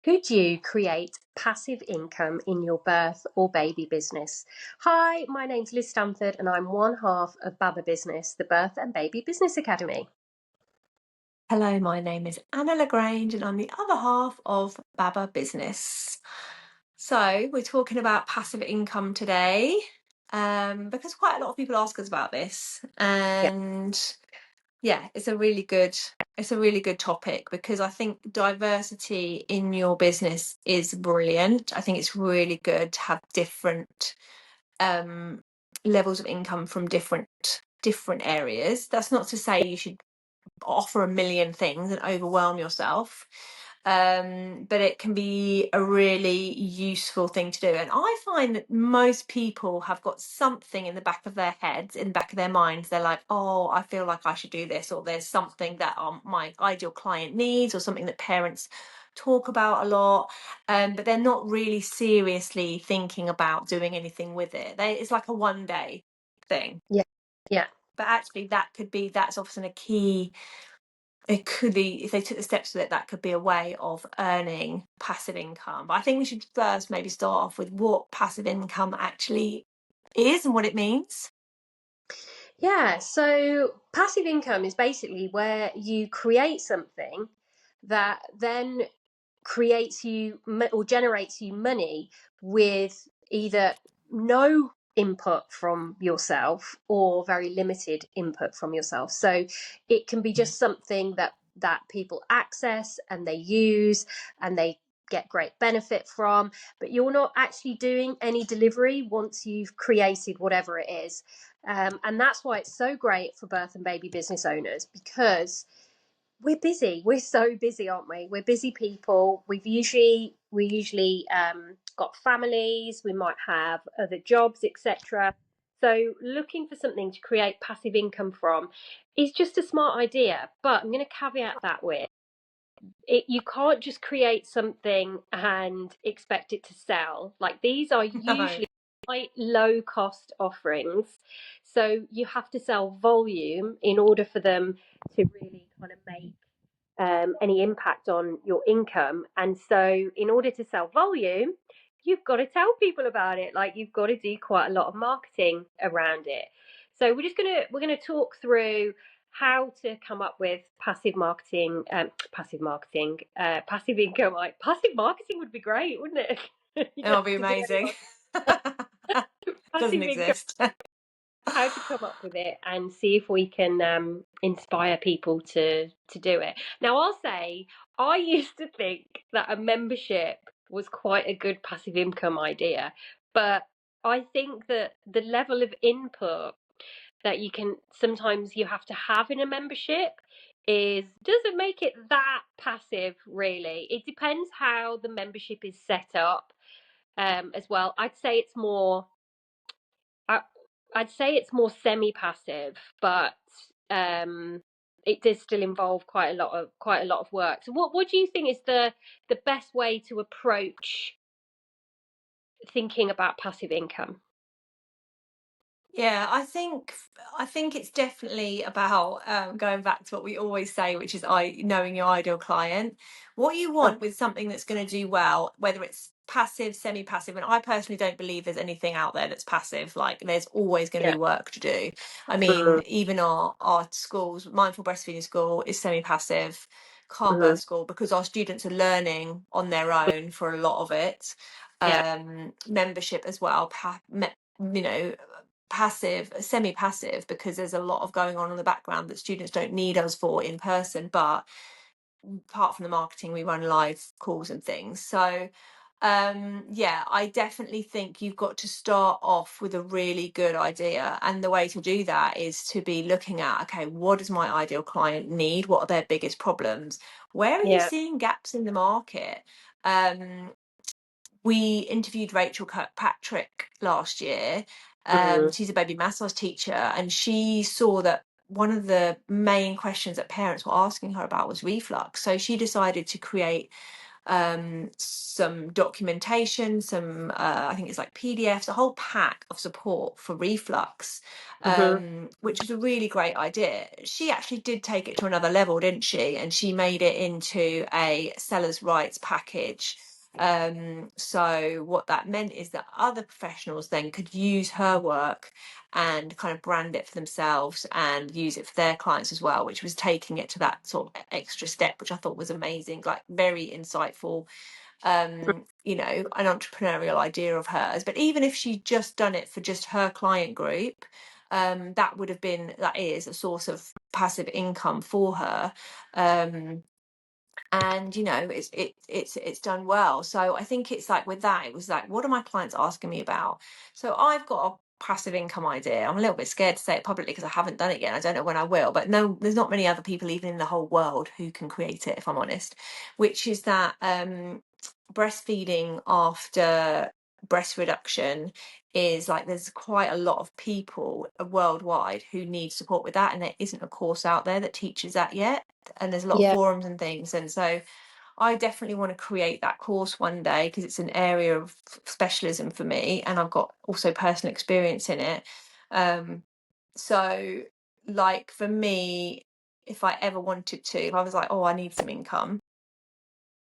Could you create passive income in your birth or baby business? Hi, my name's Liz Stamford and I'm one half of Baba Business, the Birth and Baby Business Academy. Hello, my name is Anna Lagrange and I'm the other half of Baba Business. So we're talking about passive income today because quite a lot of people ask us about this, Yeah, and yeah, it's a really good topic because I think diversity in your business is brilliant. I think it's really good to have different um, levels of income from different areas. That's not to say you should offer a million things and overwhelm yourself, but it can be a really useful thing to do. And I find that most people have got something in the back of their heads, in the back of their minds. They're like, oh, I feel like I should do this, or there's something that my ideal client needs, or something that parents talk about a lot, but they're not really seriously thinking about doing anything with it. It's like a one day thing. yeah, yeah. But actually that's often a key. It could be, if they took the steps with it, that could be a way of earning passive income. But I think we should first maybe start off with what passive income actually is and what it means. Yeah, so passive income is basically where you create something that then creates you or generates you money with either no input from yourself or very limited input from yourself. So it can be just something that people access and they use and they get great benefit from, but you're not actually doing any delivery once you've created whatever it is. And that's why it's so great for birth and baby business owners, because we're busy. We're so busy, aren't we? We're busy people. We usually got families. We might have other jobs, etc. So looking for something to create passive income from is just a smart idea. But I'm going to caveat that with it. You can't just create something and expect it to sell. Like, these are No. usually quite low cost offerings. So you have to sell volume in order for them to really kind of make any impact on your income. And so, in order to sell volume, you've got to tell people about it. Like, you've got to do quite a lot of marketing around it. So we're gonna talk through how to come up with passive income. Like, passive marketing would be great, wouldn't it? You don't It'll have be to do any amazing. Doesn't passive income. exist. How to come up with it and see if we can inspire people to do it. Now, I'll say I used to think that a membership was quite a good passive income idea, but I think that the level of input that you have to have in a membership is doesn't make it that passive, really. It depends how the membership is set up, as well. I, I'd say it's more semi-passive, but um, it does still involve quite a lot of work. So, what do you think is the best way to approach thinking about passive income? Yeah, I think it's definitely about going back to what we always say, which is knowing your ideal client. What you Oh, want with something that's going to do well, whether it's passive, semi-passive, and I personally don't believe there's anything out there that's passive. Like, there's always going to yeah. be work to do. I mean, even our schools, Mindful Breastfeeding School is semi-passive, Calm Mm-hmm. Birth School, because our students are learning on their own for a lot of it. Yeah, Membership as well, you know, passive, semi-passive, because there's a lot of going on in the background that students don't need us for in person. But apart from the marketing, we run live calls and things. So yeah, I definitely think you've got to start off with a really good idea, and the way to do that is to be looking at, okay, what does my ideal client need? What are their biggest problems? Where are you yeah. seeing gaps in the market? um we interviewed Rachel Kirkpatrick last year. Mm, She's a baby massage teacher, and she saw that one of the main questions that parents were asking her about was reflux. So she decided to create some documentation, some I think it's like PDFs, a whole pack of support for reflux, Hmm. which was a really great idea. She actually did take it to another level, didn't she? And she made it into a seller's rights package. So what that meant is that other professionals then could use her work and kind of brand it for themselves and use it for their clients as well, which was taking it to that sort of extra step, which I thought was amazing, like very insightful, you know, an entrepreneurial idea of hers. But even if she'd just done it for just her client group, that is a source of passive income for her. And you know, it's done well. So I think it's like with that, it was like, what are my clients asking me about? So I've got a passive income idea. I'm a little bit scared to say it publicly because I haven't done it yet. I don't know when I will, but no, there's not many other people even in the whole world who can create it, if I'm honest, which is that breastfeeding after breast reduction is like, there's quite a lot of people worldwide who need support with that, and there isn't a course out there that teaches that yet, and there's a lot of Yeah. forums and things. And so I definitely want to create that course one day because it's an area of specialism for me, and I've got also personal experience in it. So like for me, if I ever wanted to, if I was like, oh, I need some income,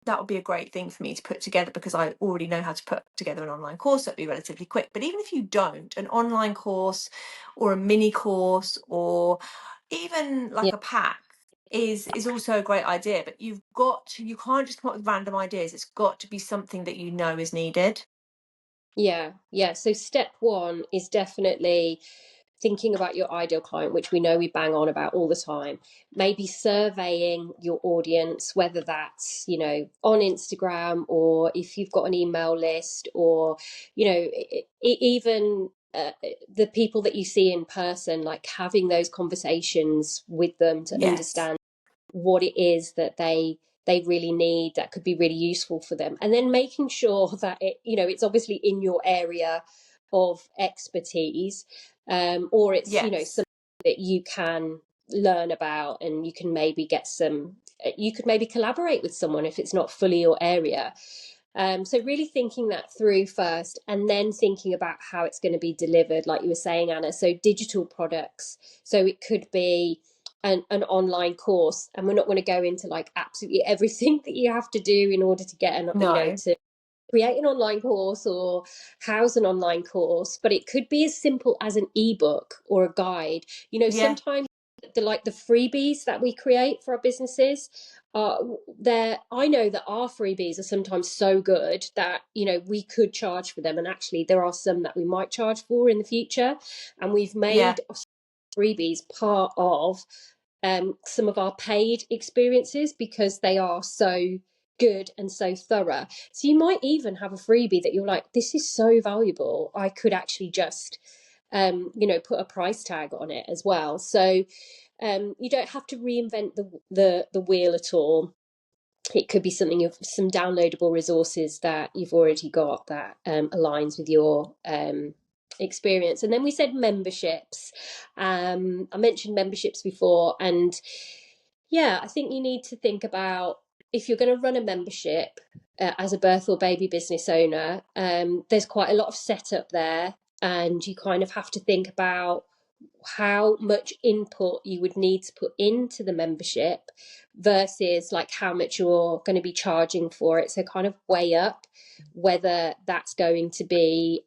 that would be a great thing for me to put together because I already know how to put together an online course. That'd be relatively quick. But even if you don't, an online course or a mini course or even like Yeah. a pack is also a great idea. But you can't just come up with random ideas. It's got to be something that you know is needed. Yeah. Yeah. So step one is definitely thinking about your ideal client, which we know we bang on about all the time. Maybe surveying your audience, whether that's, you know, on Instagram, or if you've got an email list, or, you know, even the people that you see in person, like having those conversations with them to Yes. understand what it is that they really need that could be really useful for them, and then making sure that it, you know, it's obviously in your area of expertise, or it's, you know, Yes. something that you can learn about, and you can maybe get some, you could maybe collaborate with someone if it's not fully your area. So really thinking that through first, and then thinking about how it's going to be delivered, like you were saying, Anna. So digital products. So it could be an online course, and we're not going to go into like absolutely everything that you have to do in order to get an, you know, No. to create an online course or house an online course, but it could be as simple as an ebook or a guide. You know, Yeah. sometimes the freebies that we create for our businesses are there. I know that our freebies are sometimes so good that, you know, we could charge for them, and actually there are some that we might charge for in the future, and we've Yeah. made freebies part of some of our paid experiences because they are so good and so thorough. So you might even have a freebie that you're like, this is so valuable, I could actually just you know, put a price tag on it as well. So you don't have to reinvent the wheel at all. It could be something of some downloadable resources that you've already got that aligns with your experience. And then we said memberships. I mentioned memberships before, and yeah, I think you need to think about, if you're going to run a membership as a birth or baby business owner, there's quite a lot of setup there, and you kind of have to think about how much input you would need to put into the membership versus like how much you're going to be charging for it. So kind of weigh up whether that's going to be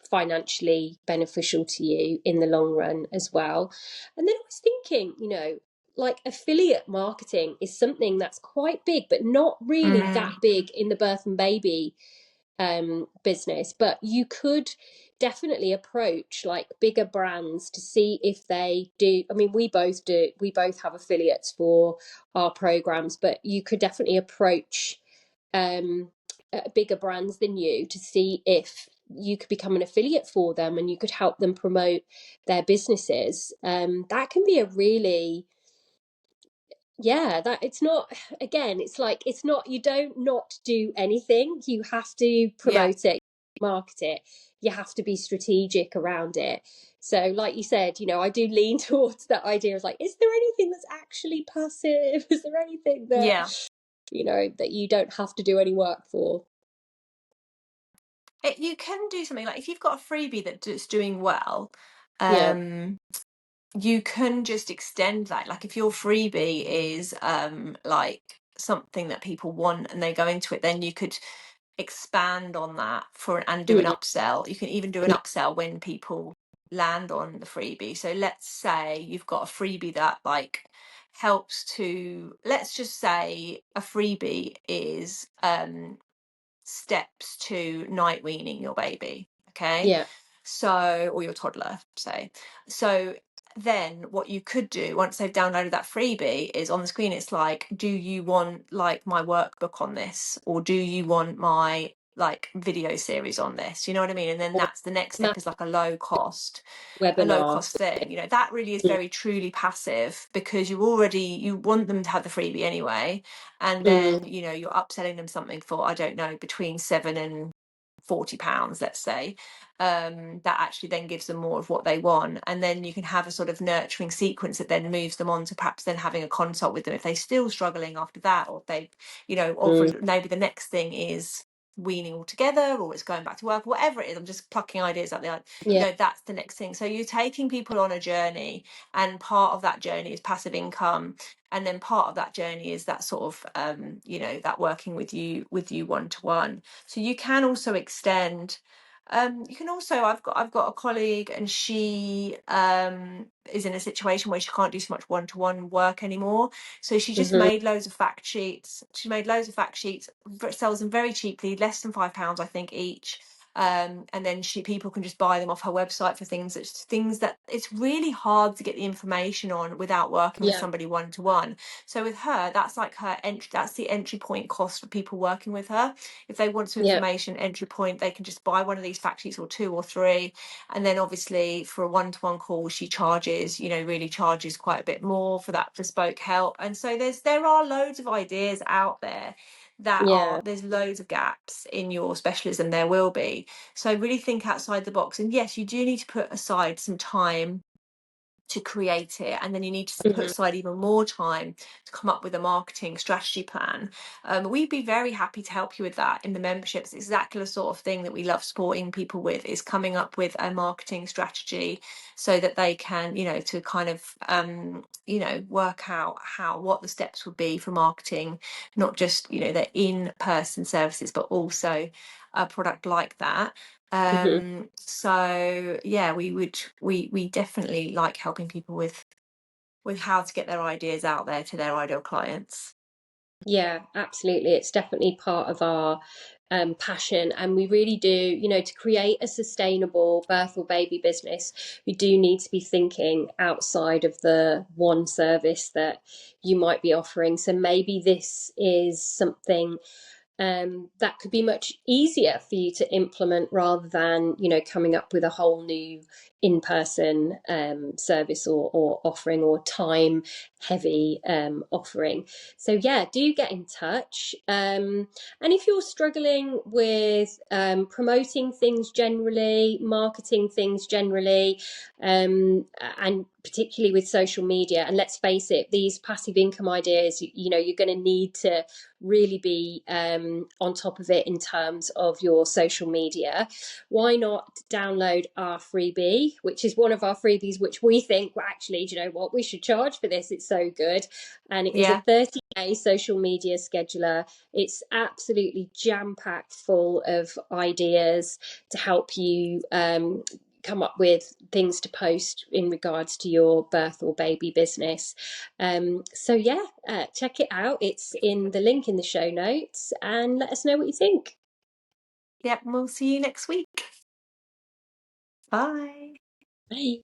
financially beneficial to you in the long run as well. And then I was thinking, you know, like affiliate marketing is something that's quite big, but not really that Mm. big in the birth and baby business. But you could definitely approach like bigger brands to see if they do. I mean, we both do, we both have affiliates for our programs, but you could definitely approach um bigger brands than you to see if you could become an affiliate for them and you could help them promote their businesses. That can be a really, yeah, that it's not, again, it's like, it's not, you don't not do anything, you have to Yeah. promote it, market it, you have to be strategic around it. So like you said, you know, I do lean towards that idea of like, is there anything that's actually passive, is there anything that, Yeah. that you don't have to do any work for. You can do something like if you've got a freebie that's doing well, Yeah. you can just extend that. Like if your freebie is like something that people want and they go into it, then you could expand on that and do an Mm. upsell. You can even do an upsell when people land on the freebie. So let's say you've got a freebie that like helps to, let's just say a freebie is steps to night weaning your baby, okay? Yeah. So, or your toddler, say. So then what you could do once they've downloaded that freebie is on the screen, it's like, do you want like my workbook on this? Or do you want my like video series on this? You know what I mean? And then Or that's the next step is like a low cost webinar. thing. That really is very truly passive because you want them to have the freebie anyway, and Mm. then you're upselling them something for, I don't know, between £7 and £40, let's say, that actually then gives them more of what they want, and then you can have a sort of nurturing sequence that then moves them on to perhaps then having a consult with them if they're still struggling after that, or if they or maybe the next thing is weaning altogether, or it's going back to work, whatever it is. I'm just plucking ideas out there. Yeah. That's the next thing. So you're taking people on a journey, and part of that journey is passive income, and then part of that journey is that sort of that working with you one-to-one. So you can also extend. You can also, I've got a colleague, and she is in a situation where she can't do so much one-to-one work anymore. So she just made loads of fact sheets. She made loads of fact sheets, sells them very cheaply, less than £5, I think, each. And then people can just buy them off her website for things that it's really hard to get the information on without working with Yeah. somebody one-to-one. So with her, that's like that's the entry point cost for people working with her. If they want some Yeah. information, entry point, they can just buy one of these fact sheets, or 2 or 3, and then obviously for a one-to-one call she charges, really charges quite a bit more for that bespoke help. And so there are loads of ideas out there Yeah. there's loads of gaps in your specialism, there will be. So really think outside the box, and yes, you do need to put aside some time to create it, and then you need to put aside even more time to come up with a marketing strategy plan. We'd be very happy to help you with that in the memberships. It's exactly the sort of thing that we love supporting people with, is coming up with a marketing strategy so that they can to kind of work out what the steps would be for marketing, not just their in-person services, but also a product like that. So yeah, we definitely like helping people with how to get their ideas out there to their ideal clients. Yeah, absolutely. It's definitely part of our passion, and we really do, to create a sustainable birth or baby business, we do need to be thinking outside of the one service that you might be offering. So maybe this is something that could be much easier for you to implement, rather than coming up with a whole new in-person service or offering, or time heavy offering. So yeah, do get in touch, and if you're struggling with promoting things generally, marketing things generally, and particularly with social media, and let's face it, these passive income ideas, you're going to need to really be on top of it in terms of your social media. Why not download our freebie, which is one of our freebies, which we think, well, actually, do you know what, we should charge for this, it's so good. And it is a 30-day social media scheduler. It's absolutely jam-packed full of ideas to help you come up with things to post in regards to your birth or baby business. So yeah, check it out. It's in the link in the show notes, and let us know what you think. Yep, we'll see you next week. Bye. Bye.